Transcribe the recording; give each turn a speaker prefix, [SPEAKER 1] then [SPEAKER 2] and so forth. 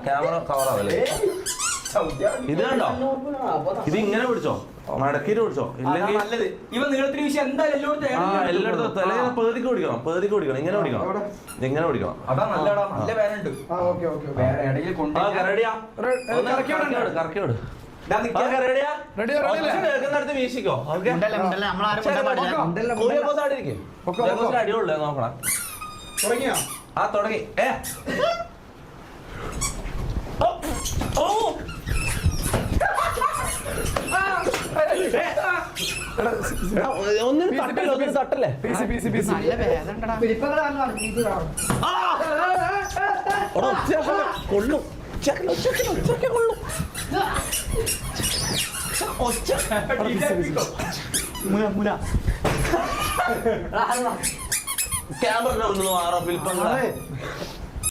[SPEAKER 1] Camera കവറാവല്ലേ? ഇത് കണ്ടോ? ഇത് ഇങ്ങനെ പിടിച്ചോ, മടക്കിട്ട് പിടിച്ചോ, ഇല്ലെങ്കിൽ എല്ലായിടത്തും പേതിക്ക് പിടിക്കണം, പേതിക്ക് പിടിക്കണം, ഇങ്ങനെ പിടിക്കണം, ഇങ്ങനെ പിടിക്കണം. കറക്കി വിട്. വീശിക്കോ. അടിയുള്ളേ നോക്കണം. ആ തുടങ്ങി. ഒന്നിനും തട്ടല്ലേ, ഒന്നിനും തട്ടല്ലേ. കൊള്ളും കൊള്ളും. ക്യാമറ ഒന്ന് മാറാം. ഫിലിപ്പങ്ങളെ